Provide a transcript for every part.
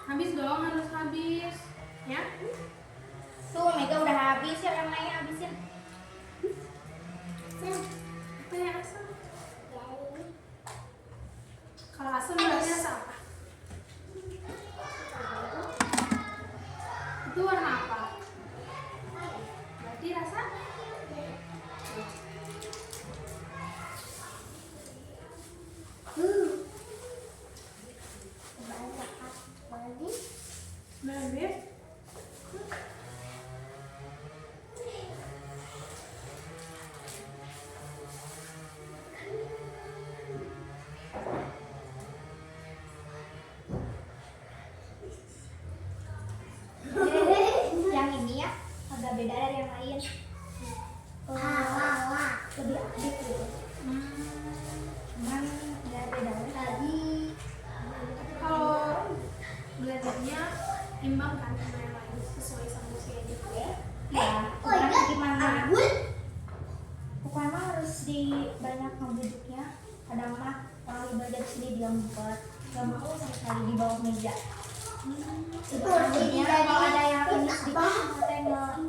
Habis dong, harus habis. Ya. Tuh, Mega udah habis ya, yang lainnya habisin. Apa ya asam? Kalau asam berarti rasa apa? Itu warna apa? Berarti rasa? Habis? Yang ini ya agak beda dari yang lain. Lebih aktif gitu. Cuman ya bedanya tadi. Kalau belajarnya imbang kan sama yang lain sesuai sama usia gitu ya. Ya, pokoknya gimana? Pokoknya harus di banyak ngebuduknya. Kadang mah orang belajar di sini dia ngumpet, gak mau sama sekali di bawah meja. Itu artinya kalau ada yang ini sedikit katanya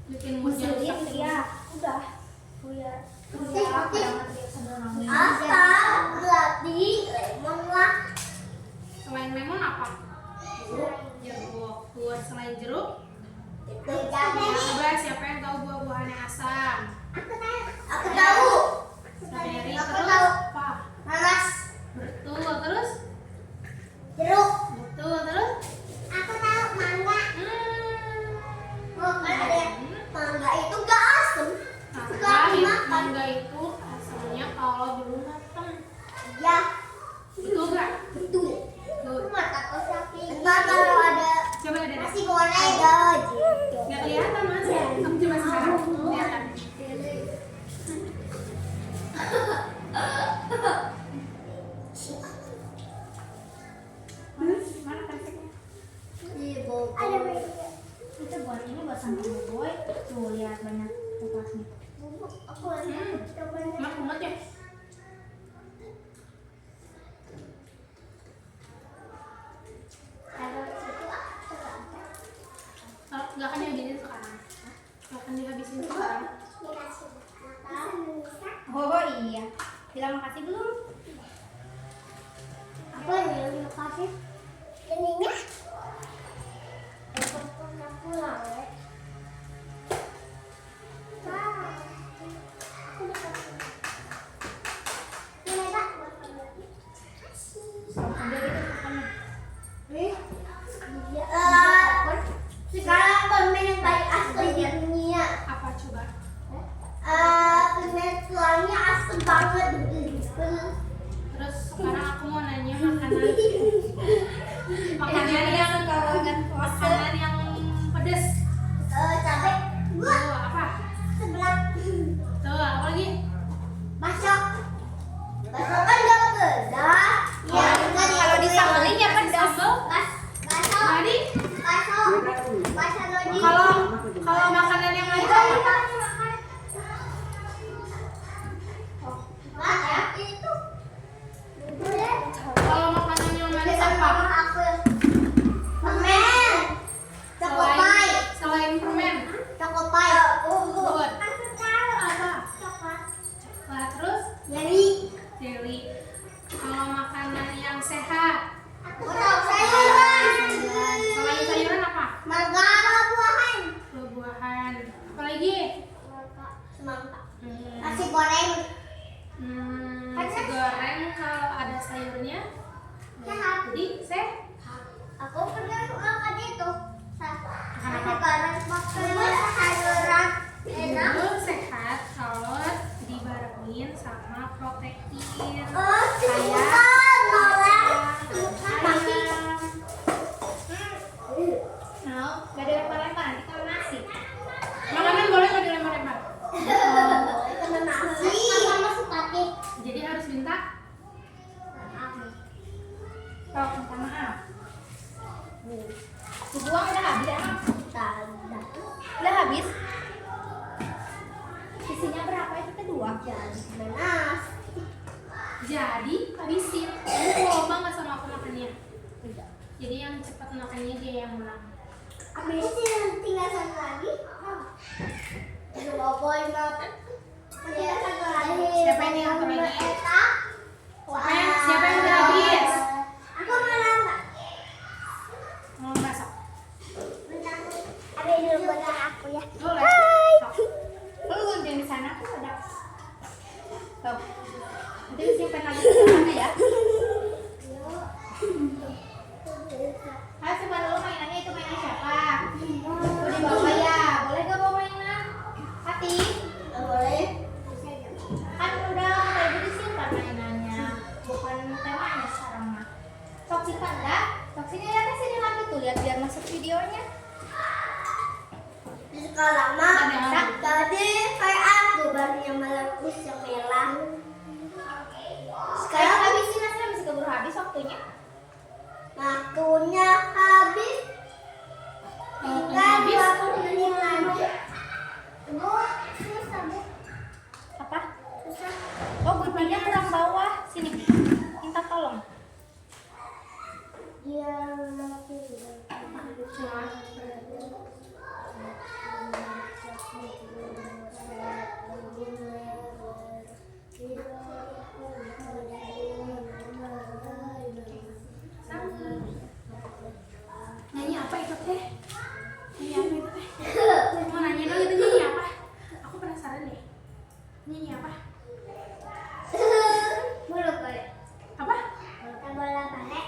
Bikin musuh musuhin dia, udah kuya kadang dia sambil nangis. Selain lemon apa? Jeruk. Buat selain jeruk? Coba siapa yang tahu buah-buahan yang asam? Strawberry terus apa? Betul terus? Betul terus? Mangga itu asamnya kalau belum matang. Betul nggak? Betul. Coba ada. Nasi goreng gitu. Nggak kelihatan mas? Kamu coba sekarang kelihatan. Mana kanseknya? Ada berapa? Itu buat ini buat sama boy. Tuh lihat banyak kupasnya. Aku coba. Mak banget ya? Nggak akan dihabisin sekarang. Nggak akan dihabisin sekarang. Oh iya, bilang makasih belum? Apa yang dikasih? Ininya? Pernah pulang ya? Aku dikasih. Ini Kak, buat kamu. Ambil itu makannya. Sekarang permen yang paling asli di dunia. Apa coba? Permen tuangnya asli banget. Terus sekarang aku mau nanya makanan yang pedes. Cabai. Tuh apa? Sebelah. Tuh apa lagi? Bakso. Bakso kan gak pedas. Ya, Kalau disambelin ya pedas. Bakso. Tadi Bakso. Bakso lagi. kalau makanan yang lain apa? Enggak ya, itu. Kalau makanan yang manis apa? Permen. Cokopai. Selain permen. Cokopai. Buat apa? Coklat. Nah, terus Jelly. jelly. Kalau makanan yang sehat, Aku tahu sayuran. selain sayuran apa? Mangga buahan. Buah-buahan. Apa lagi? Semangka. Hmm. Nasi goreng. Nasi goreng kalau ada sayurnya. Sehat. Jadi Aku pernah makan itu. Makan apa? Sekarang makan sayuran. Enak. itu sehat kalau dibarengin sama protein. Bukan, Mau, gak ada lempar-lempar nanti kalau nasi. Makanan boleh nggak dilempar-lempar? Kena nasi. Jadi benas. Jadi habisin. Kamu lomba nggak sama aku makannya? Tidak. Jadi yang cepat makannya dia yang menang. Habisin, tinggal satu lagi. Coba boy map. Tinggal satu lagi. Siapa ini yang atur lagi? Etak. Siapa yang udah habis? Aku malah Mau masak? ada dulu buat aku ya. Boleh. Lu gunting di sana tuh ada. Tuh. Nanti disimpan lagi di sana ya. Ayo simpan dulu mainannya, itu mainan siapa? Mau dibawa ya? Boleh gak bawa mainan? Hati? Boleh. Kan udah kayak disimpan mainannya. Bukan temanya sekarang mah. Sok simpan dah. Sok sini lihat sini lagi tuh, lihat biar masuk videonya. Sekarang mah Ada. tadi kayak aku barunya meletus yang merah. Sekarang habisin aja, masih keburu habis waktunya. Waktunya habis. Tinggal Habis. 20 menit lagi. Bu, susah bu. Apa? Susah. Oh, guntingnya kurang bawah. Sini. Minta tolong. Dia lagi. Nyanyi apa itu teh? Nyanyi apa itu teh? Mau nanya dong itu nyanyi apa? Aku penasaran deh. Nyanyi apa? Mulu kali. Apa? Bola balik.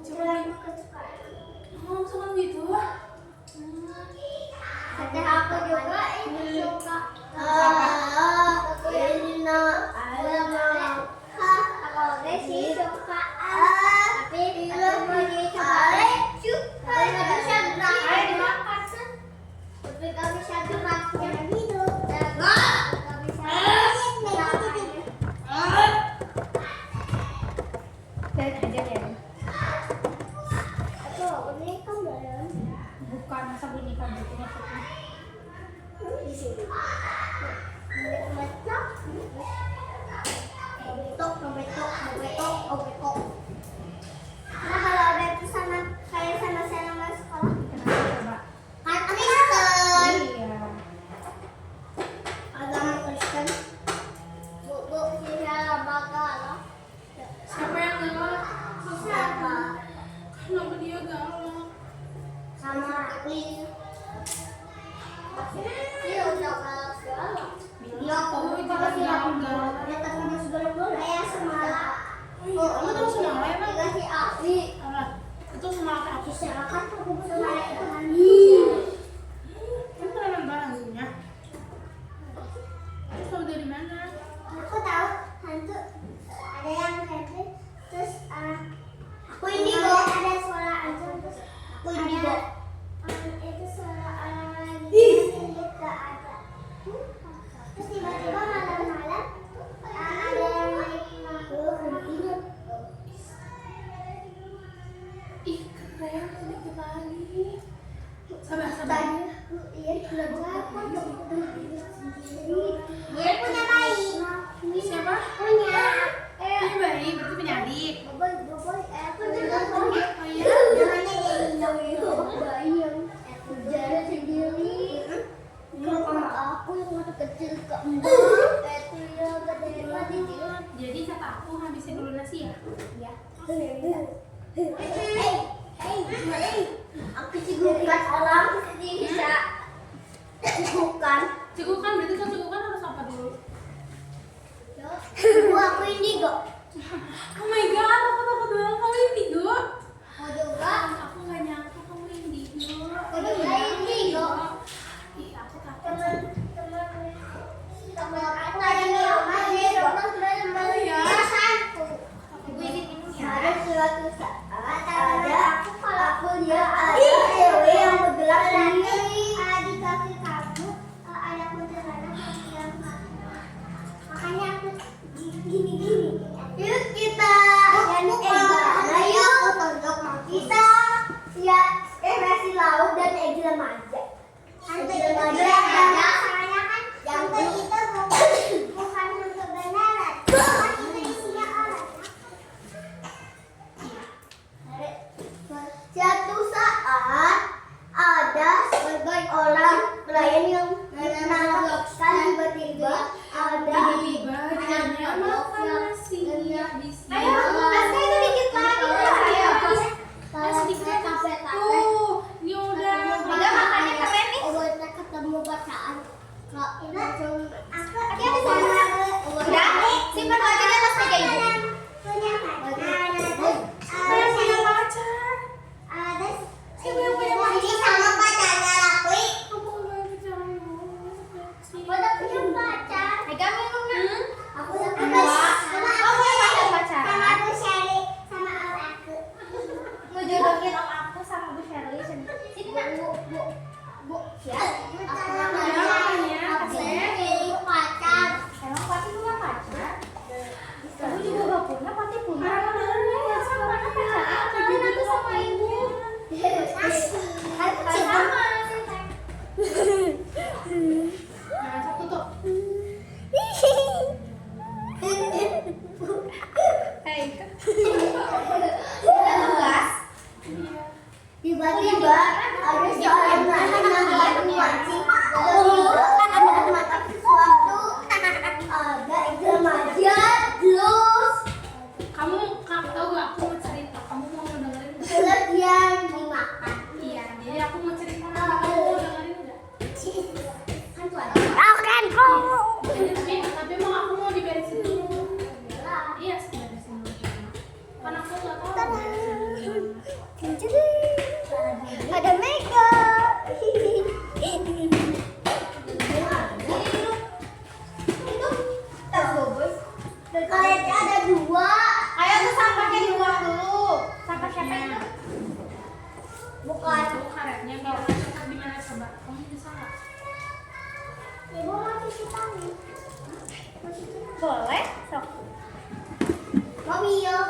Coba oh, sama gitu. Kata aku juga ini suka. Ini alamak. Aku udah sih suka. Tapi belum mau dicoba. Tapi nggak bisa gerak. Ayo dimakan, Sen. Tapi nggak bisa gerak. Jangan gitu. Nggak bisa gerak. Biarin aja ya. Aku ini kan belum. Bukan masa bunyi kan gitu maksudnya. Di sini. Betok. Nah kalau ada itu sama kayak sama saya sama sekolah. Kenapa coba? Kan Kristen. Iya. Agama Kristen. Bu, kita bakal. Siapa yang galak? Siapa? Kenapa dia galak? Sama Lin. Dia udah galak segala. Dia kok juga sih galak. Dia tapi dia segala kayak semala. Oh, kamu tahu semala ya, Bang? Dikasih api. Alah, itu semala kayak aku sih. Silakan aku semala itu Kamu pernah nonton hantunya? Terus tahu dari mana? Aku tahu hantu ada yang happy terus aku indigo ada suara hantu terus aku indigo itu suara orang lagi gitu ada terus tiba-tiba malam-malam ada yang naik ingat Ih, keren, sedikit lagi. Sabar, sabar. tadi iya belajar dia punya bayi Siapa? punya Ini bayi, berarti punya adik. Boboy, aku juga punya. Oh iya? Namanya Deino. Bayi yang jalan sendiri. Kalau aku yang waktu kecil keempat, itu ya gede banget. Jadi kata aku habisin dulu nasi ya? Ya. Aku cigukan orang jadi bisa cigukan. Cekukan, berarti kalau cekukan harus apa dulu? Aku indigo. Oh my god, aku takut banget kamu indigo. Aku juga. Aku gak nyangka kamu indigo. Aku juga indigo. Ih, aku takut. Teman aku ada yang satu. Ada suatu saat ada aku kalau aku dia ada cewek yang bergerak sendiri di kaki kamu ada kuntilanak yang makanya aku gini yuk kita makan nasi. Bisa. Ayo, Aska itu dikit lagi. Ayo. Sedikit. Tuh, ini udah. Udah makannya keren nih. Kita ketemu bacaan. Kak, ini aku Hati-hati sama. Udah, simpan dulu aja di atas meja ibu. punya pacar. Saya punya pacar. Ada Saya punya pacar. ini sama pacarnya Rakli. Aku udah pacaran dulu. Aku udah punya pacar. Pegang minum nak. Aku udah Dua. punya sama Kamu punya sama pacaran? aku Sherry sama aku. Ngejodohin om aku sama Bu Shirley. Sini nak. Bu. Ya. Aku punya pacar. Emang Pati punya pacar? Kamu juga gak punya, Pati punya. Sama pacaran. Kenalin aku sama ibu. Sama. Nah, satu tuh. Hei. Udah luas. Tiba-tiba ada seorang laki namanya Mancing. Mata sesuatu ada remaja terus Tahu gak? Aku mau cerita. Kamu mau dengerin nggak? terus dia dimakan. Iya. Jadi aku mau cerita. Kamu mau dengerin nggak? Tapi emang aku mau diberesin dulu. Iya, beresin dulu. Kan aku nggak tahu. beresin dulu. Ada Mega. Kayaknya ada dua. Ayo tuh sampahnya dibuang dulu. Sampah siapa itu? Bukan. Itu karetnya kalau cetak di mana coba? Kamu bisa nggak? Ibu mau cuci tangan. Boleh. Sok. Mami yuk.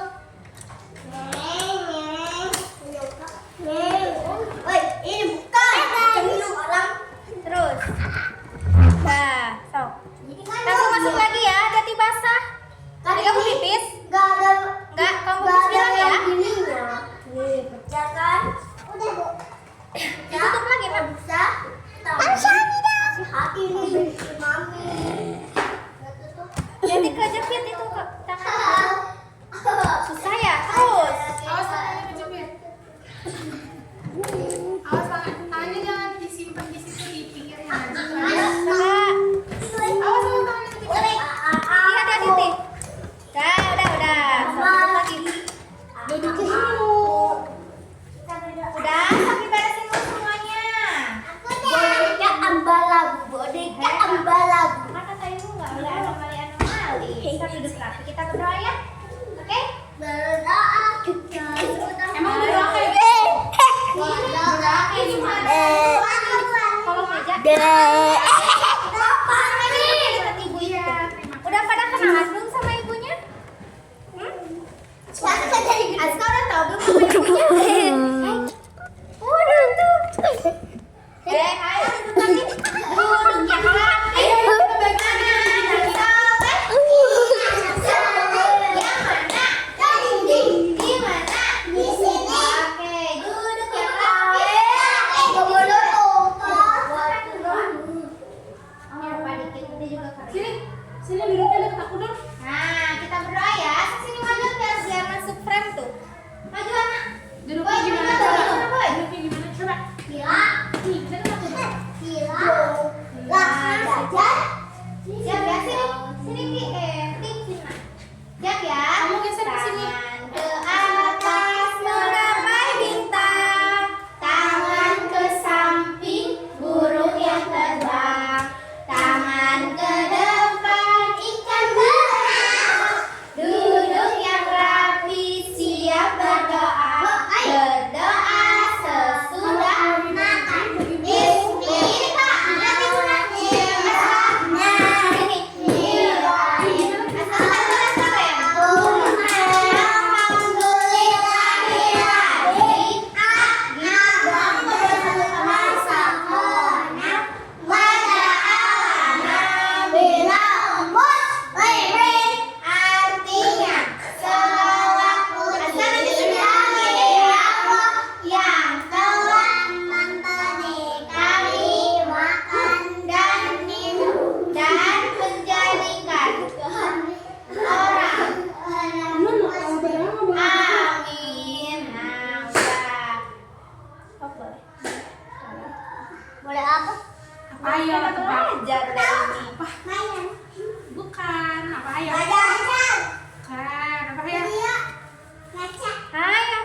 Neng. Woi, ini bukan. Minum orang. Terus. Nah, sok. Jadi kan Kamu masuk lagi ya, hati basah. Tadi kamu pipis? Gak ada. Enggak, kamu Gak pipis ada bilang ya. yang ininya. Nih, pecah kan? Udah bu. Ditutup lagi, Mam. Bisa. Hati nih, mami. Jadi kejepit itu ke tangan. Susah ya? Terus. Awas tangannya kejepit. Awas tangannya jangan disimpan di situ di pinggirnya. Enggak. Awas sama tangannya kejepit. Hati-hati. Udah. Sok lagi. Duduk dulu. Udah, tapi beresin dulu semuanya. Boneka ambalabu, boneka ambalabu. Kan kata ibu nggak boleh anomali. Kita duduk rapi, kita berdoa ya. Oke? Berdoa kita. Emang berdoa kayak Berdoa kayak gimana? Kalau meja. Lihat ibu ya. Udah pada kenalan belum sama ibunya? Aska udah tahu belum sama ibunya? Udah tuh. Ayo duduk lagi. Duduk yang rapi. Ayo kita bagaimana? Dari saleh. Yang mana? Di mana? Di sini. Oke, duduk yang rapi. Apa dikit nanti juga kering. Sini duduknya dekat aku dong. Nah, kita berdoa ya. Sini maju biar masuk frame tuh. Maju anak. Duduknya Boy, gimana? duduk, Coba. duduk, Boy. Duduknya gimana? Coba. Nih, dekat aku dong. Siap ya, sini Ki, sini Nak. Siap ya. Kamu geser ke sini. Tangan ke atas menggapai bintang, tangan ke samping burung yang terbang, tangan ke depan ikan berenang, Ayo. Kan, apa ya? Ayo.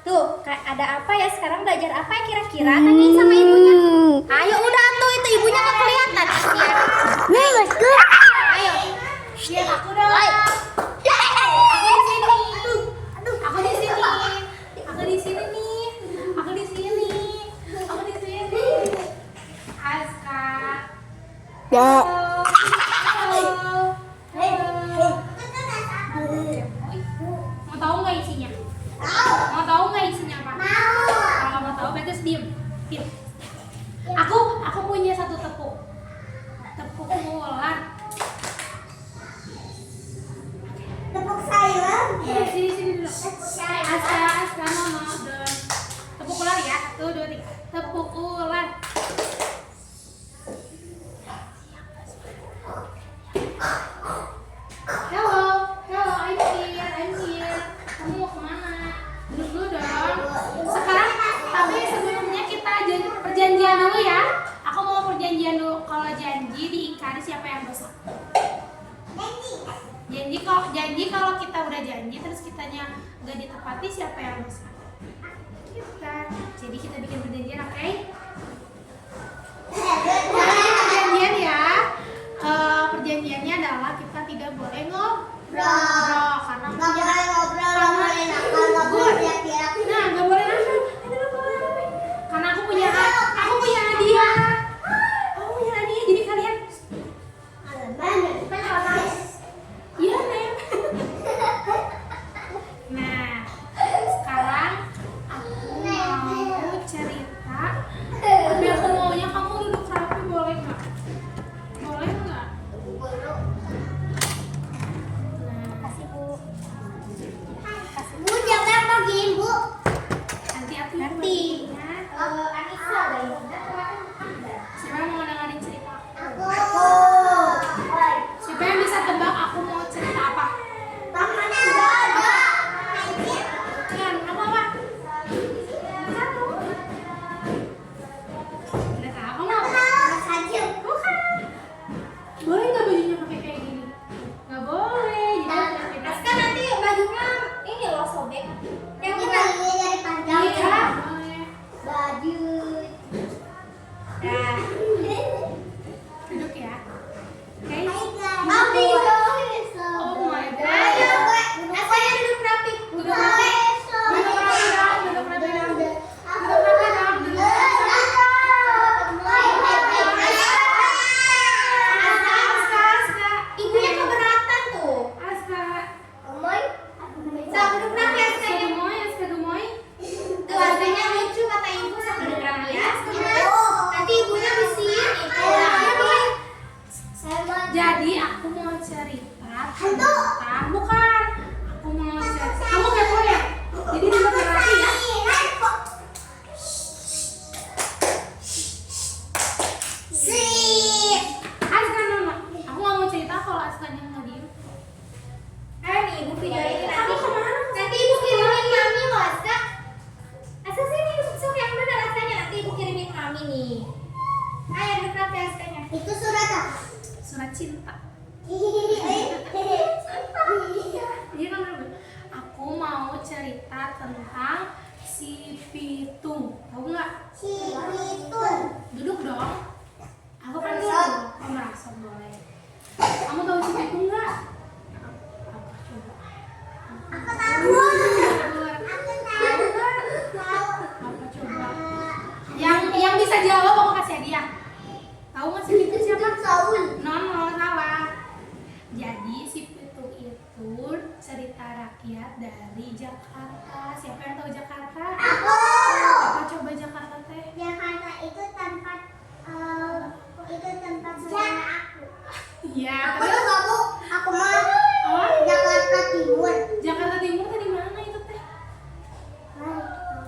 Tuh, ada apa ya sekarang, belajar apa ya kira-kira? Tanyain sama ibunya. Ayo udah tuh, itu ibunya nggak kelihatan. Ayo. Lihat aku dong. Aku di sini. Aku di sini nih. Aku di sini. Aku di sini. Aska. Halo. Halo. Mau tahu nggak isinya? Mau tahu nggak isinya apa? Kalau mau tahu berarti diem. Diem. Aku punya satu tepuk. Tepuk ular. Ya, sini dulu. Aska, Nono, dong. Tepuk ular ya. 1, 2, 3. Tepuk ular. Hello, I'm here. Kamu mau kemana? Duduk dulu dong. Sekarang, tapi sebelumnya kita perjanjian dulu ya. Aku mau perjanjian dulu. Kalau janji diingkari siapa yang dosa? Janji kalau kita udah janji terus kitanya nggak ditepati, siapa yang dosa? Kita. Jadi kita bikin perjanjian, oke? Perjanjian ya. Perjanjiannya adalah kita tidak boleh ngobrol karena nah, nggak boleh nakal. Karena aku punya hadiah. Aku punya hadiah, jadi kalian iya, Nem. Nah, sekarang aku mau cerita. Tapi aku maunya kamu duduk rapi, boleh nggak? Boleh nggak? Nah, Kasih Bu. Bu, jangan pagiin, Bu. nanti. Anissa ada ibu. Siapa yang mau dengerin cerita? Aku. Siapa yang bisa tebak aku mau cerita apa? Kan, apa? Udah tahu kamu? Bukan. Boleh nggak bajunya pakai kayak gini? Nggak boleh. Jadi Aska nanti bajunya ini loh sobek. Yang Ini benar. bajunya dari panjang. iya, boleh. Baju. Nah, Duduk ya. Oke. Oh my god. ayo. Askanya duduk rapi. Duduk rapi. Duduk rapi dong. Duduk rapi dong. Duduk rapi dong. Duduk Aska. Ibunya keberatan tuh. Aska. Sok duduk rapi Askanya. Aska gemoy. Tuh Askanya lucu kata ibu, sok duduk rapi ya. Nanti ibunya bisiin. Jadi aku mau cerita tentang bukan. Aku mau cerita. Kamu kepo ya? Jadi duduk rapi ya. Aska Nono. Aku nggak mau cerita kalau Askanya nggak diem. Nih ibu videoin nanti. Kamu kemana? Nanti ibu kirimin mami loh Aska. Aska sini sok yang benar Askanya, nanti ibu kirimin mami nih. Ayo duduk rapi Askanya. Itu surat apa? Surat cinta. Iya kan Robin? Aku mau cerita tentang si Pitung. Tahu nggak? Si Pitung. Duduk dong. Aku kan dulu. Oh, merasa boleh. Kamu tahu si Pitung nggak? Apa coba? Aku tahu. Aku tahu. Apa coba? Yang bisa jawab aku kasih hadiah. Tahu nggak si Pitung siapa? Saul. Nono salah. Jadi si Pitung itu cerita rakyat dari Jakarta. Siapa yang tahu Jakarta? Aku. Apa coba Jakarta teh? Jakarta itu tempat sekolah aku. Iya. Aku tuh kamu. Aku mau Oh, Jakarta Timur. Jakarta Timur teh di mana itu teh?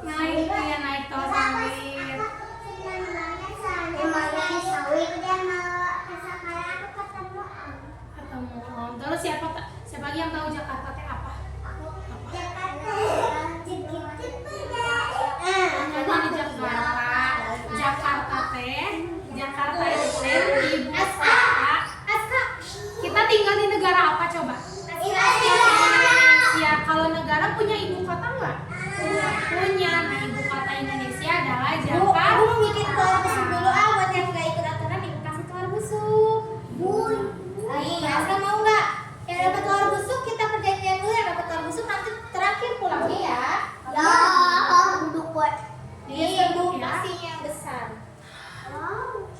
Naik tol sawit. Emangnya di sawit dia mau sekarang aku ketemu Ketemu Om. Terus siapa lagi yang tahu Jakarta teh apa? Jakarta. Namanya di Jakarta. Jakarta itu ibu kota. Aska. Kita tinggal di negara coba? Indonesia. Ya, kalau negara punya ibu kota nggak? Punya. Nah, ibu kota Indonesia adalah Jakarta. Aku mau bikin telur busuk dulu buat yang nggak ikut aturan ibu kasih telur busuk. Iya, Asra mau nggak? Yang dapat telur busuk kita perjanjian dulu, yang dapat telur busuk nanti terakhir pulangnya ya. Ya, duduk buat Nih, Duduk ibu ya. kasih yang besar.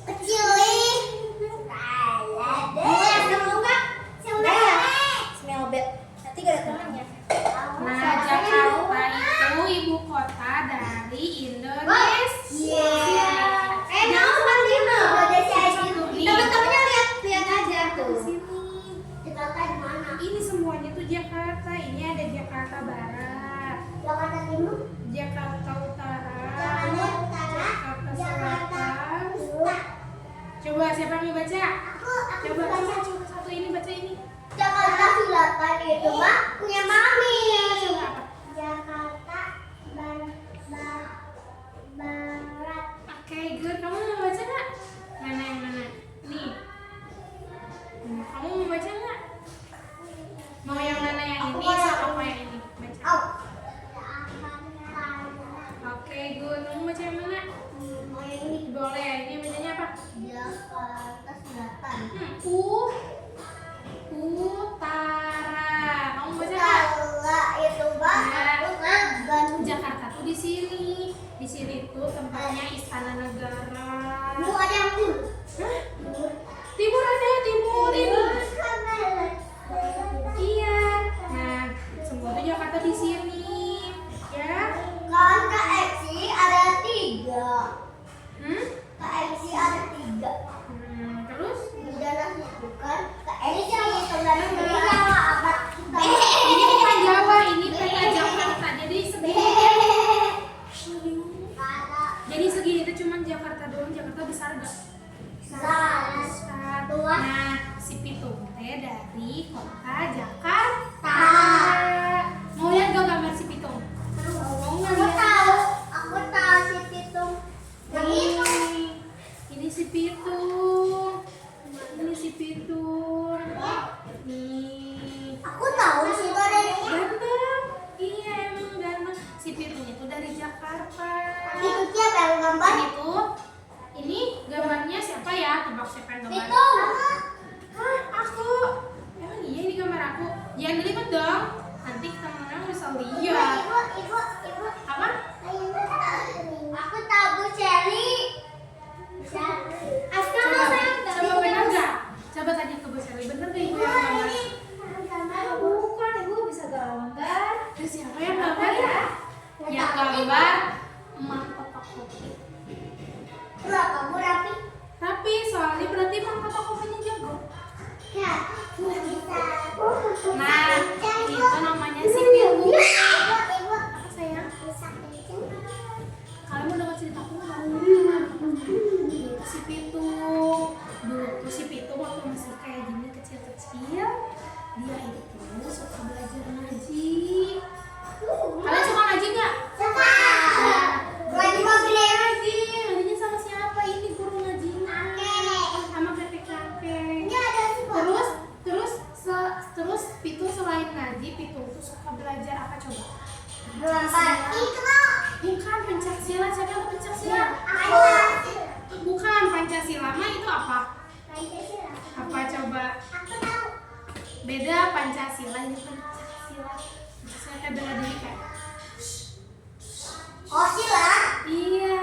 kecil nih. Iya, Asra mau nggak? Nggak ya? Smell bad. Nanti gak ada temannya. Nah, Jakarta itu ibu kota dari Indonesia. Mau kan Dino? Indonesia ini. Temen-temennya lihat aja tuh. Jakarta di mana? Ini semuanya tuh Jakarta. Ini ada Jakarta Barat, Jakarta Timur, Jakarta Utara, Jakarta Utara, Jakarta Jakarta Selatan. Pusat. Coba siapa yang mau baca? Aku Coba baca. coba satu ini baca ini. Jakarta Selatan itu mah punya mami. Coba apa? Jakarta Barat. Oke, good. Kamu mau baca nggak? Mana yang mana? Nih. Nah, kamu mau baca nggak? Mau yang mana yang ini? Sama apa yang ini? Baca. Oh. Oke, good. Kamu baca yang mana? Mau yang ini. Boleh. Ini bacanya apa? Jakarta Selatan. Utara. Kamu baca nggak? Utara itu mah aku mah Bandung. Jakarta tuh di sini. Di sini tuh tempatnya Istana Negara. Bu ada yang timur. Hah? Timur ada, timur ini. Iya. Nah, semua tuh Jakarta di sini. Ya. Kan KFC ada 3. Hmm? KFC ada 3. Terus? Udah nasi bukan. KFC yang saudara beli sama abad kita. Ini bukan Jawa, ini peta Jakarta. Jadi segini. Jadi segini itu cuma Jakarta doang. Jakarta besar gak? Besar. Nah, si Pitung teh dari kota Jakarta. Mau lihat gak gambar si Pitung? Mau nggak Aku lihat? tahu. Aku tahu si Pitung. Ini si Pitung. Ini si Pitung. Nih. Aku tahu sih ada Ganteng. Iya emang ganteng. Si Pitung itu dari Jakarta. itu siapa yang gambar? Ini gambarnya siapa ya? Tebak siapa yang gambar? Pitung. Hah, aku. Emang iya ini gambar aku. Jangan dilipet dong. Nanti teman-teman bisa lihat. Ibu. Apa? Aku tahu Bu Shelly. Asra Coba, mau sayang coba bener nggak? Coba tanya ke Bu Shelly, bener nggak ibu yang gambar? Bukan, ibu bisa gambar. Terus siapa yang gambar ya? Yang gambar emak kotak kopi. Kamu rapi? Tapi soalnya berarti emak kotak kopinya jago. Ya, bisa. Nah, ini tuh namanya si Pitung. Ibu. Apa sayang? Bisa kenceng. Kalian mau dengar cerita aku nggak? Dulu si Pitung. Dulu tuh si Pitung waktu masih kayak gini kecil-kecil, dia itu suka belajar ngaji. Kalian suka ngaji nggak? Suka. Nah, Ngaji mobil. ngajinya sama siapa? Ini guru ngajinya. Sama kakek-kakek. Ini ada semua. Terus Pitung selain ngaji, Pitung tuh suka belajar apa coba? Itu. Bukan pencaksilat, siapa yang pencaksilat? Aku. Bukan Pancasila mah itu apa? Pancasila. Apa coba? Aku tahu. Beda Pancasila ini Pancasila. Pancasila kayak bela diri kayak. Oh, sila. Iya.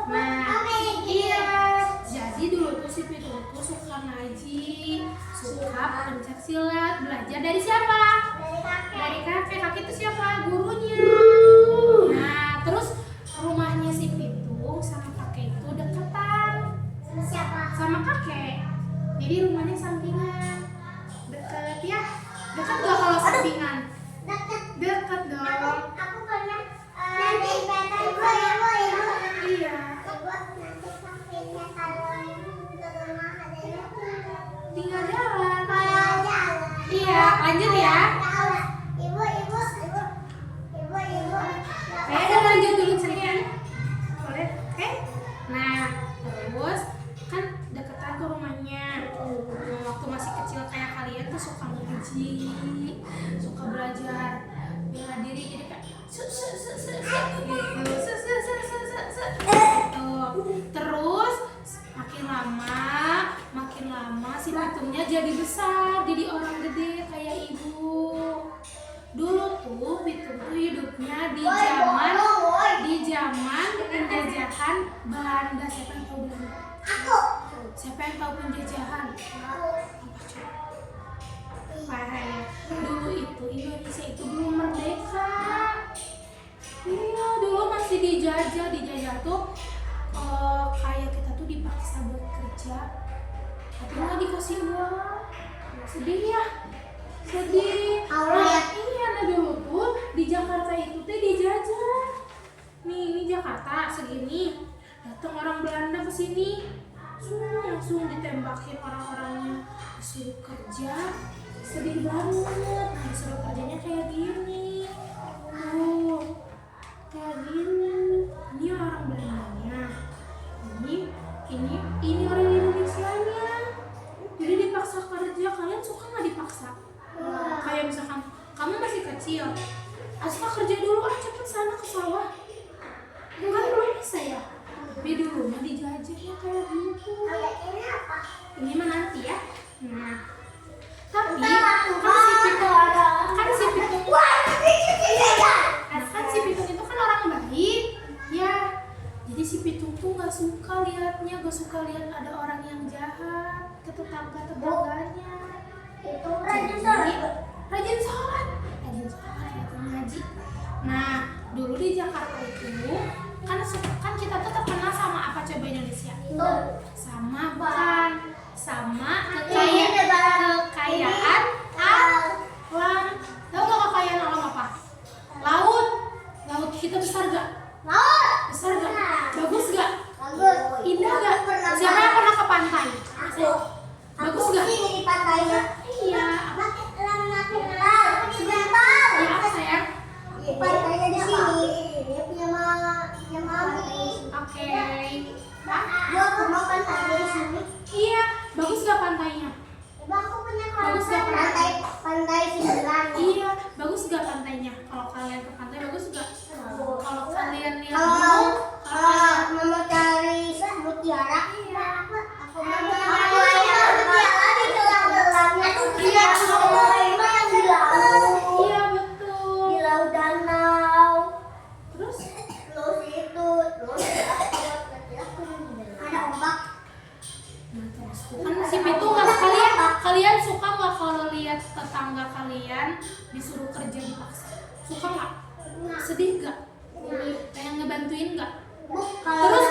Nah, Apa yang iya. Jadi dulu tuh si Pitung tuh suka ngaji, suka pencaksilat, belajar dari siapa? Dari kakek. Dari kakek. Kakek itu siapa? Gurunya. Nah, terus rumahnya si Pitung sama kakek itu deketan. Sama siapa? Sama kakek. Jadi rumahnya sampingan. Deket ya? Deket gak kalau sampingan? Dekat. Deket dong. Aku pernah nanti ibu. Iya. Ibu nanti kakeknya kalau ke rumah adanya Tinggal jalan. kalau jalan. Iya, lanjut ya. Ibu. Kita lanjut dulu ceritanya. Boleh? Oke? Nah, terus kan deketan tuh rumahnya. Waktu masih kecil kayak kalian tuh suka ngaji. ngaji, suka belajar bela diri, jadi kayak gitu. Terus makin lama si pitungnya jadi besar, jadi orang gede kayak ibu. Dulu tuh pitung tuh hidupnya di zaman penjajahan Belanda. Siapa yang tahu Belanda? Siapa yang tahu penjajahan? Dulu itu Indonesia itu belum merdeka. Iya, dulu masih dijajah tuh kayak kita tuh dipaksa buat kerja, tapi nggak dikasih uang. Sedih ya, sedih. Iya, nah dulu tuh di Jakarta itu tuh dijajah. Nih, ini Jakarta segini, datang orang Belanda ke sini, langsung ditembakin orang-orangnya, disuruh kerja. Sedih banget. Nah, disuruh kerjanya kayak gini. Kayak gini. Ini orang Belandanya. Ini orang Indonesianya. Jadi dipaksa kerja. Kalian suka nggak dipaksa? Kayak misalkan kamu masih kecil, Aska kerja dulu, cepet sana ke sawah. Kan belum bisa ya. Tapi dulu mah dijajahnya kayak gitu. Ini mah nanti ya. Nah, tapi kan si Pitung itu kan orang baik ya, jadi si Pitung tuh nggak suka lihat ada orang yang jahat ke tetangganya. Itu rajin sholat ngaji. Nah, dulu di Jakarta itu kan kita tuh terkenal sama apa coba Indonesia? Sama kekayaan alam. Tahu nggak kekayaan alam apa? Laut kita besar gak? Besar gak? Bagus gak? Indah gak? Siapa yang pernah ke pantai? Bagus gak? Iya. Ya apa sayang? Pantainya di sini. Dia punya mami. Oke. Dia punya pantai di sini. Iya, bagus gak pantainya? Aku punya Bagus gak pantai 9. Iya, bagus gak pantainya? Kalau kalian ke pantai bagus gak? Kalau kalian lihat Kalau mau cari mutiara, aku mau mutiara di gelang-gelangnya. Iya, yang di laut. Iya betul. Di laut danau. Terus itu, ada ombak. kan si Pitung nggak kalian suka nggak kalau lihat tetangga kalian disuruh kerja dipaksa? Suka nggak? Sedih nggak? Pengen ngebantuin nggak? Terus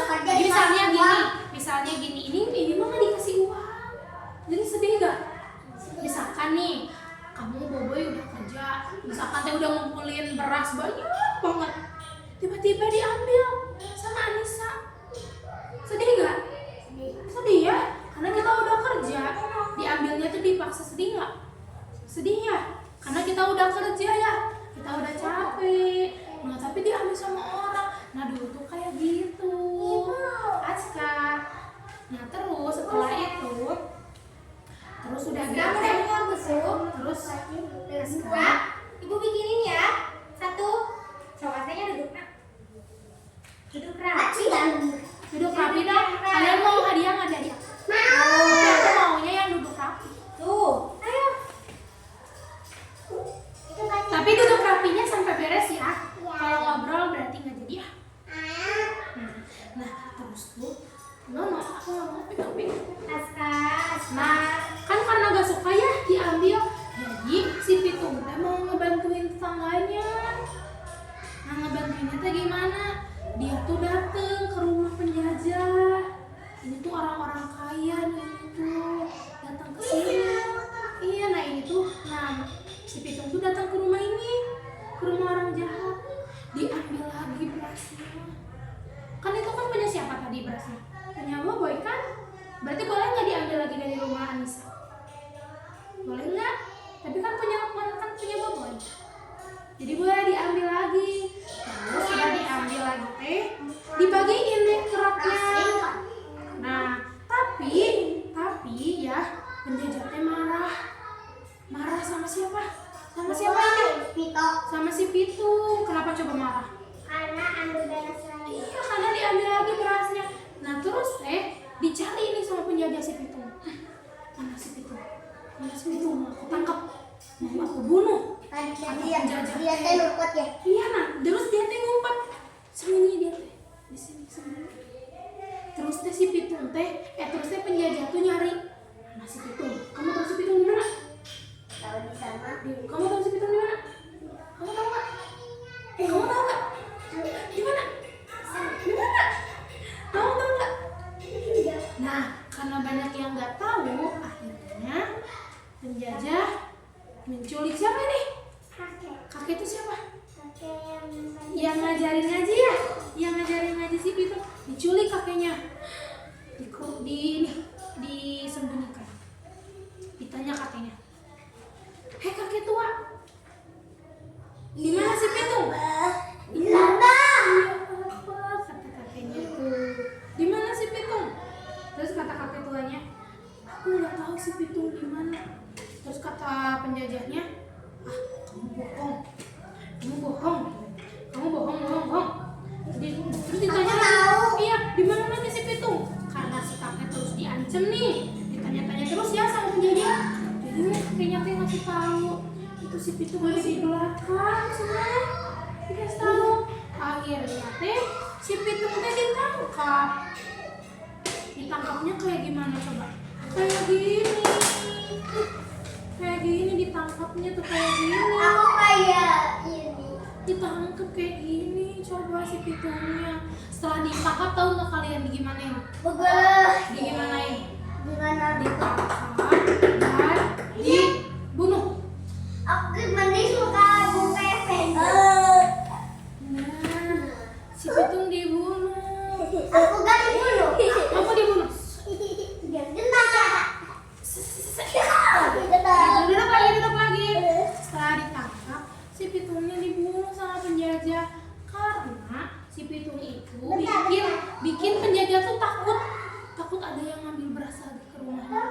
misalnya gini, ini mah nggak dikasih uang, jadi sedih nggak? Misalkan nih, kamu Boboy udah kerja, misalkan teh udah ngumpulin beras banyak banget, tiba-tiba diambil sama Anissa, sedih nggak? Sedih ya, karena kita udah kerja, diambilnya tuh dipaksa. Sedih nggak? Sedih ya, karena kita udah kerja ya, kita udah capek, nah tapi diambil sama orang. Nah dulu tuh kayak gitu, Aska. Nah terus setelah itu, terus udah gede, terus Aska, Ibu bikinin ya. Satu. Coba saya duduk nak. Duduk rapi. duduk rapi dong. Kalian mau hadiah nggak dari aku? Mau. Aku maunya yang duduk rapi. Tuh. Ayo. Tapi duduk rapinya sampai beres ya. Kalau ngobrol berarti nggak jadi ya. Nah terus tuh, aku nggak mau pegang-pegang. Nah kan karena nggak suka ya diambil, jadi si Pitung teh mau ngebantuin tetangganya. Nah ngebantuinnya teh gimana? Dia tuh dateng ke rumah penjajah. Ini tuh orang-orang kaya nih tuh datang ke sini. Iya, nah ini tuh, si Pitung tuh datang ke rumah ini, ke rumah orang jahat. Diambil lagi berasnya. Kan itu kan punya siapa tadi berasnya? Punya Boboy kan? Berarti boleh nggak diambil lagi dari rumah Anissa? Boleh nggak? Tapi kan punya Boboy. Jadi boleh diambil lagi. Terus sudah diambil lagi dibagiin deh keraknya. Nah, tapi ya penjajahnya marah sama siapa? Sama siapa ini? Pito. Sama si Pitung. Kenapa coba marah? Karena ambil beras lagi. Iya, karena diambil lagi berasnya. Nah terus dicari ini sama penjajah si Pitung. Mana si Pitung? Mana si Pitung? Aku tangkap, mau aku bunuh. Kan Dia dia luput ya. Iya nah, terus dia teh ngumpet. Sembunyi dia teh di sini sembunyi. Terus teh si Pitung terus teh penjajah tuh nyari. Mana si Pitung? Kamu tahu si Pitung di mana? Tahu di sana. Kamu tahu si Pitung di mana? Kamu tahu nggak? Kamu tahu nggak? Di mana? Di mana? Kamu tahu nggak? Nah, karena banyak yang nggak tahu, akhirnya penjajah menculik siapa nih? Kakek itu siapa? Yang ngajarin ngaji ya? Yang ngajarin ngaji si Pitung. Diculik kakeknya. Disembunyikan. Ditanya kakeknya. Hei kakek tua, di mana si Pitung? Ini apa? Kata kakeknya tuh. Di mana si Pitung? Terus kata kakek tuanya, aku nggak tahu si Pitung di mana. Terus kata penjajahnya, kamu bohong, bohong. Terus ditanya lagi, iya, di mana lagi si Pitung? Karena si kakek terus diancam nih, ditanya-tanya terus ya sama penjajah. Jadi kakeknya teh ngasih tahu itu si Pitung ada di belakang sana, dikasih tahu. Akhirnya teh si Pitung teh ditangkap. Ditangkapnya kayak gimana coba? Kayak gini ditangkapnya tuh kayak gini. Aku kayak ini. Ditangkap kayak gini, coba si Pitungnya. Setelah ditangkap tahu nggak kalian digimanain? Digimanain? Gimana? Ditangkap dan dibunuh. Aku gimana suka buka efek. Nah, si Pitung dibunuh. Aku gak dibunuh. Kamu dibunuh. Duduk lagi. Setelah ditangkap, si Pitungnya dibunuh sama penjajah karena si Pitung itu bikin penjajah tuh takut ada yang ngambil beras lagi ke rumahnya.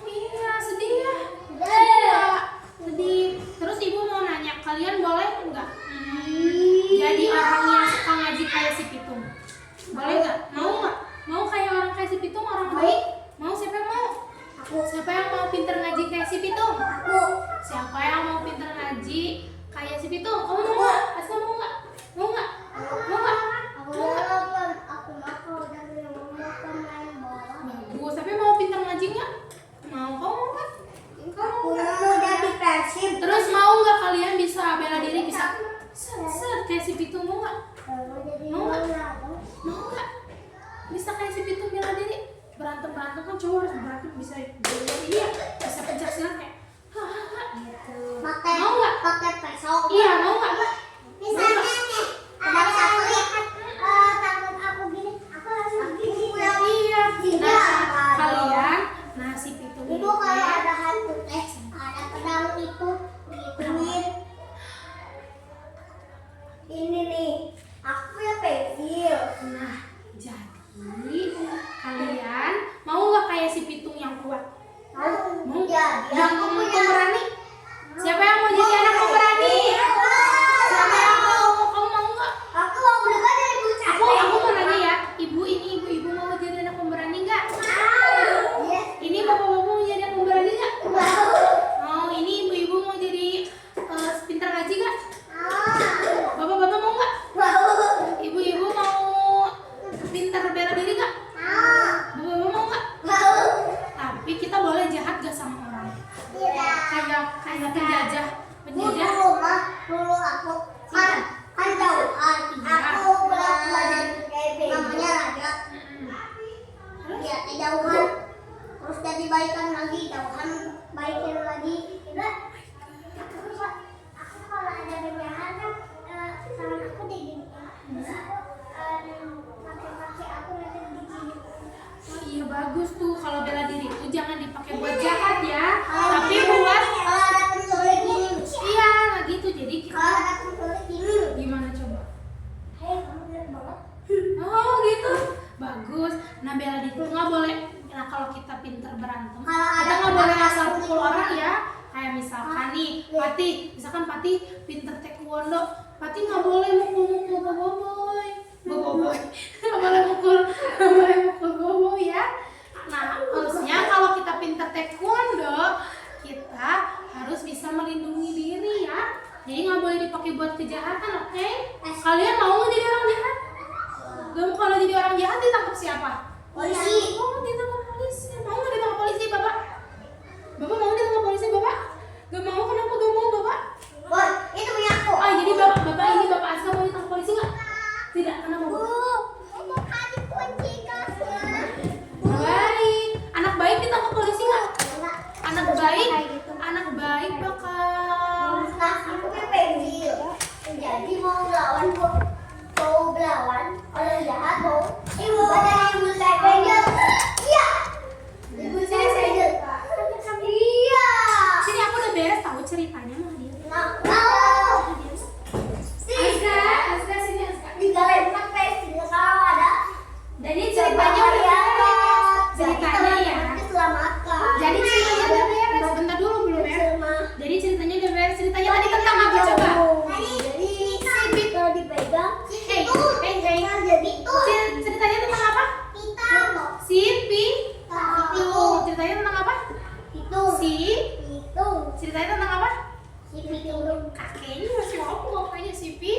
Iya, sedih ya. Sedih. Terus ibu mau nanya, kalian boleh nggak jadi orang yang suka ngaji kayak si Pitung? Boleh nggak? Mau nggak? Mau kayak orang kayak si Pitung, orang baik? Mau? Siapa yang mau? Siapa yang mau pinter ngaji kayak si Pitung? Siapa yang mau pinter ngaji kayak si Pitung? Kamu mau nggak? Asma mau nggak? Mau nggak? Mau nggak? Bagus. Tapi mau pinter ngaji nggak? Mau? Kamu mau nggak? Terus mau nggak kalian bisa bela diri, bisa set kayak si Pitung? Mau nggak? Mau nggak? Bisa kayak si Pitung bela diri? Berantem kan cowok harus berantem, bisa bela diri ya, bisa pencak silat kayak gitu. Mau nggak? Pakai pisau. Iya, mau nggak? Misalnya nih, ada satu lihat tangan aku gini, aku langsung gini. Iya. Nah, kalian, si Pitung Ibu kalau ada hantu ada pedang itu gituin. Ini nih, aku ya pensil. Nah, jadi kalian mau nggak kayak si Pitung yang kuat? Mau? Ya, Yang pemberani? Siapa yang mau jadi anak pemberani? Siapa yang mau? Kamu mau nggak? Aku mau belajar dari Bu Capek. Aku mau nanya ya, ibu mau jadi anak pemberani nggak? Iya. Ini bapak-bapak mau jadi anak pemberani nggak? Mau. Mau. Ini ibu mau jadi pintar ngaji nggak? Mau. Bapak-bapak mau nggak? Mau. Ibu mau pintar bela diri nggak? Mau. Bapak-bapak mau nggak? Mau. Tapi kita boleh jahat gak sama orang? Tidak. Kayak penjajah. Dulu aku kan jauhan. Aku belajar namanya Raja. Ya, jauhan. Terus jadi baikan lagi, jauhan baikin lagi. Enggak. Aku kalau ada penjahat kan tangan aku digini. Terus aku pakai aku nanti digini. Oh iya bagus tuh, kalau bela diri itu jangan dipakai buat jahat ya, tapi buat Kalau ada penculik gini. iya gitu. Jadi kita Kalau ada penculik gini. gimana coba? Hei, kamu lihat banget. Oh gitu, bagus. Nah bela diri itu nggak boleh. Nah kalau kita pinter berantem, Kalau kita ada nggak boleh Kayak misalkan nih, misalkan Pati pinter taekwondo, Pati nggak boleh mukul boboiboy, nggak boleh mukul boboiboy ya. Nah, harusnya kalau kita pinter taekwondo, kita harus bisa melindungi diri ya. Jadi nggak boleh dipakai buat kejahatan, oke? Kalian mau nggak jadi orang jahat? Gak, kalau jadi orang jahat ditangkap siapa? Polisi. Oh, ditangkap polisi. Mau nggak ditangkap polisi, Bapak? Bapak mau ditangkap polisi, Bapak? Gak mau, kenapa gak mau, Bapak? Boy, itu punya aku. Oh, jadi Bapak ini Bapak Aska mau ditangkap polisi nggak? Tidak, kenapa, Bapak? Mau kasih kunci kasnya. Baik. Anak baik ditangkap polisi nggak? Enggak. Anak baik bakal. Nah, aku kan pensil. Jadi mau lawan orang jahat mau. Ibu saya pensil. Iya. Ibu saya pensil. Iya. Sini aku udah beres tahu ceritanya mah dia. Aska, sini Aska. Tinggalin pensil kalau ada. Jadi ceritanya udah beres. Ceritanya ya. Diselamatkan. Jadi ceritanya udah beres. Bentar dulu belum beres. Jadi ceritanya udah beres. Ceritanya tadi tentang apa coba? Jadi sipit kalau dipegang. Hey. Jadi itu. Ceritanya tentang apa? Hitam. Sipi. Hitung. Ceritanya tentang apa? Hitung. Hitung. Ceritanya tentang apa? Hitung. Kakeknya masih mau ngomongnya Sipi.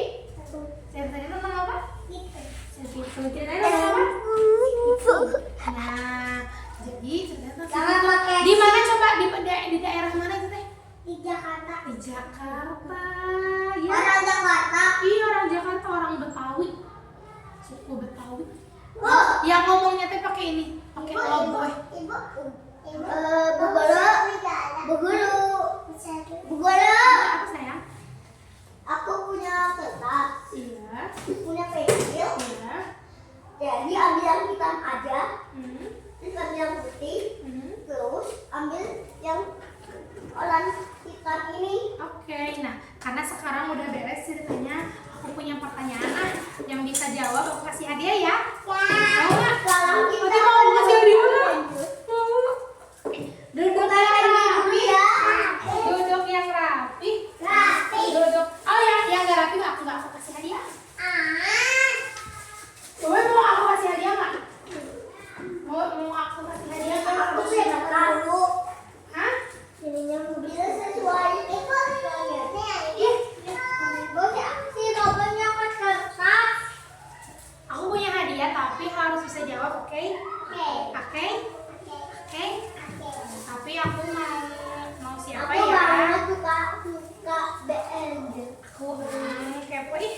Ceritanya tentang apa? Sipi. Ceritanya tentang apa? Nah, jadi ceritanya tentang Jangan Sipi. pakai Di mana coba? Di daerah mana itu teh? Di Jakarta. Di Jakarta. Ya. Orang Jakarta. Iya, orang Jakarta, orang Betawi. Suku Betawi. Bu. Yang ngomongnya teh pakai ini, pakai loboy. Bu guru. Apa sayang? Aku punya kertas, Iya. punya pensil. Iya. Jadi ambil yang hitam aja, Hmm. terus ambil yang putih, Hmm. terus ambil yang orang hitam ini. Oke, nah karena sekarang udah beres ceritanya, aku punya pertanyaan yang bisa jawab, aku kasih hadiah ya. Mau nggak? Kalau kita Pati mau kasih hadiah nggak? Mau. Oke. Duduk yang rapi. Duduk yang rapi. Rapi. Duduk. Oh ya, yang nggak rapi nggak aku kasih hadiah. Ah. Coba mau aku kasih hadiah nggak? Mau aku kasih hadiah nggak? Aku sudah tahu. Hah? Ininya mobilnya sesuai itu soalnya ini. Bosnya si robotnya kan kertas. Aku punya hadiah tapi harus bisa jawab, oke? Oke. Oke? Oke? Tapi aku mau siapa Aku ya? banget suka BND. Aku kepo ih.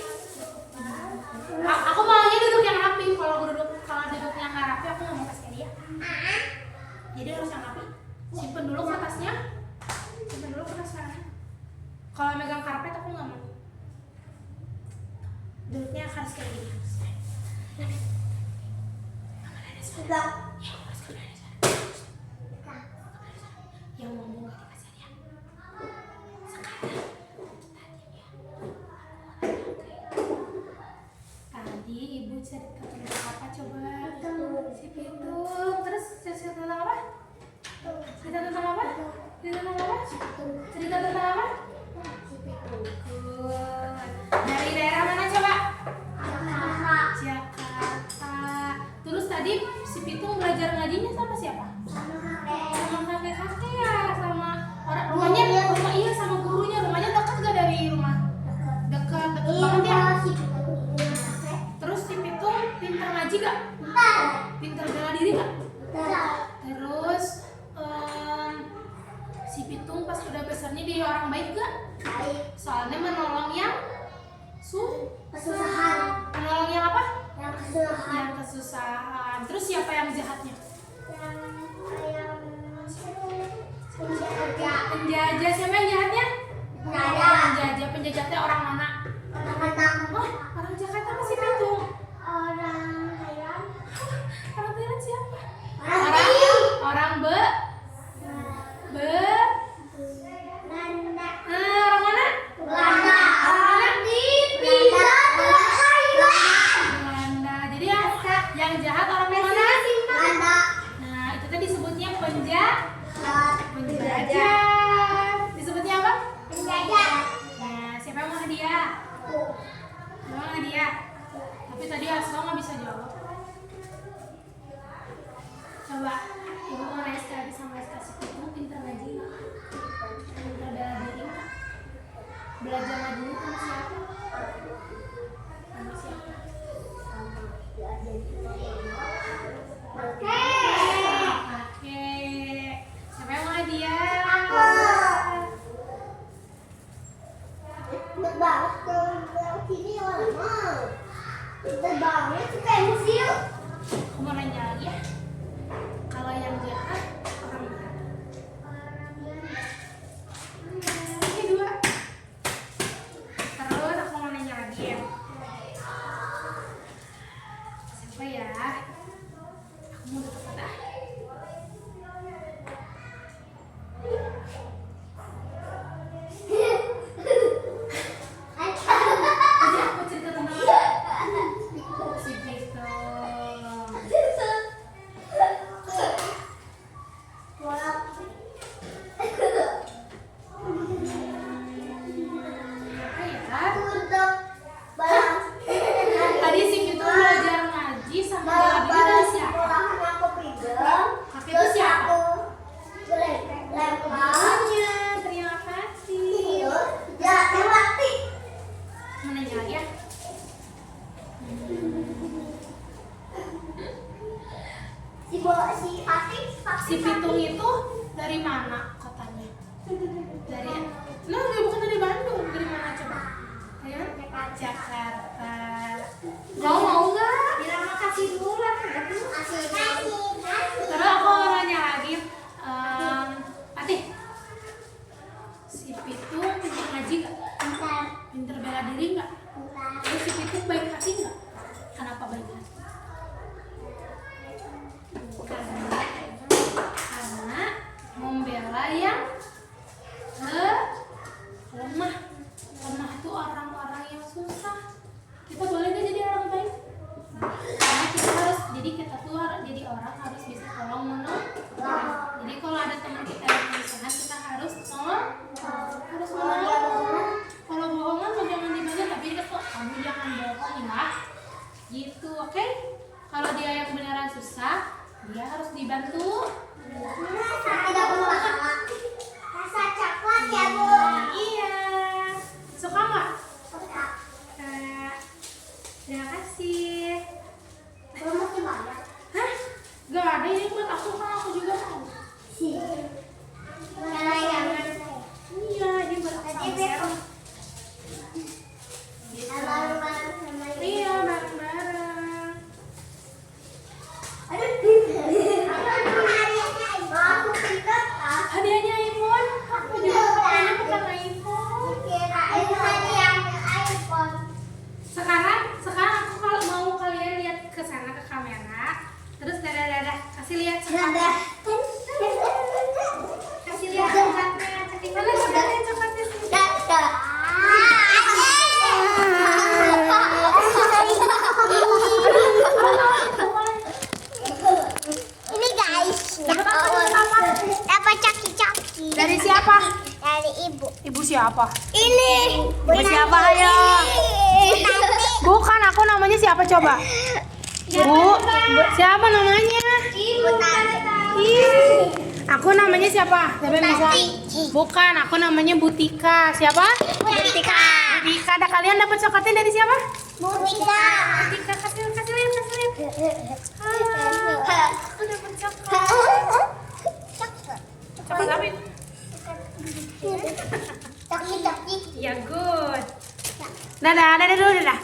Aku maunya duduk yang rapi. Kalau duduk yang nggak rapi aku nggak mau kasih hadiah. Jadi harus yang rapi. Simpen dulu kertasnya. Simpen dulu kertasnya. Kalau megang karpet aku nggak mau. Duduknya harus kayak gini. Enggak. Yang ngomong gak dikasih hadiah. Tadi ibu cerita tentang apa coba? Si Pitung. Terus cerita tentang apa? Cerita tentang apa? Cerita tentang apa? Cerita tentang apa? Good. Dari daerah mana coba? Jakarta. Terus tadi si Pitung belajar ngajinya sama siapa? Sama kakek-kakek ya, sama orang rumahnya, iya sama gurunya. Rumahnya dekat gak dari rumah? Dekat banget ya. Terus si Pitung pintar ngaji gak? Pintar bela diri gak? Terus si Pitung pas udah besarnya dia orang baik gak? Soalnya menolong yang Kesusahan. menolong yang apa? Yang kesusahan. Yang kesusahan. Terus siapa yang jahatnya? Penjajah. Siapa yang jahatnya? Penjajahnya orang mana? Oh, orang Jakarta masih Pitung. Orang Thailand siapa? Orang orang mana? Belanda. Jadi yang jahat orang mana? Nah, itu tadi disebutnya penjajah. Dari siapa? Dari ibu. Ibu siapa? Ini. Ibu siapa? Ayo. Bukan, aku namanya siapa coba? Bu, siapa namanya? Ibu Tati. Ih, aku namanya siapa? Siapa yang bisa? Tati. Bukan, aku namanya Butika. Siapa? Butika. Butika. Ada kalian dapat coklatnya dari siapa? Butika. Butika, kasih lihat, kasih lihat, kasih lihat. Aku dapat coklat. Coklat apa itu? Coklat. Ya good. Dadah, dadah dulu, dadah.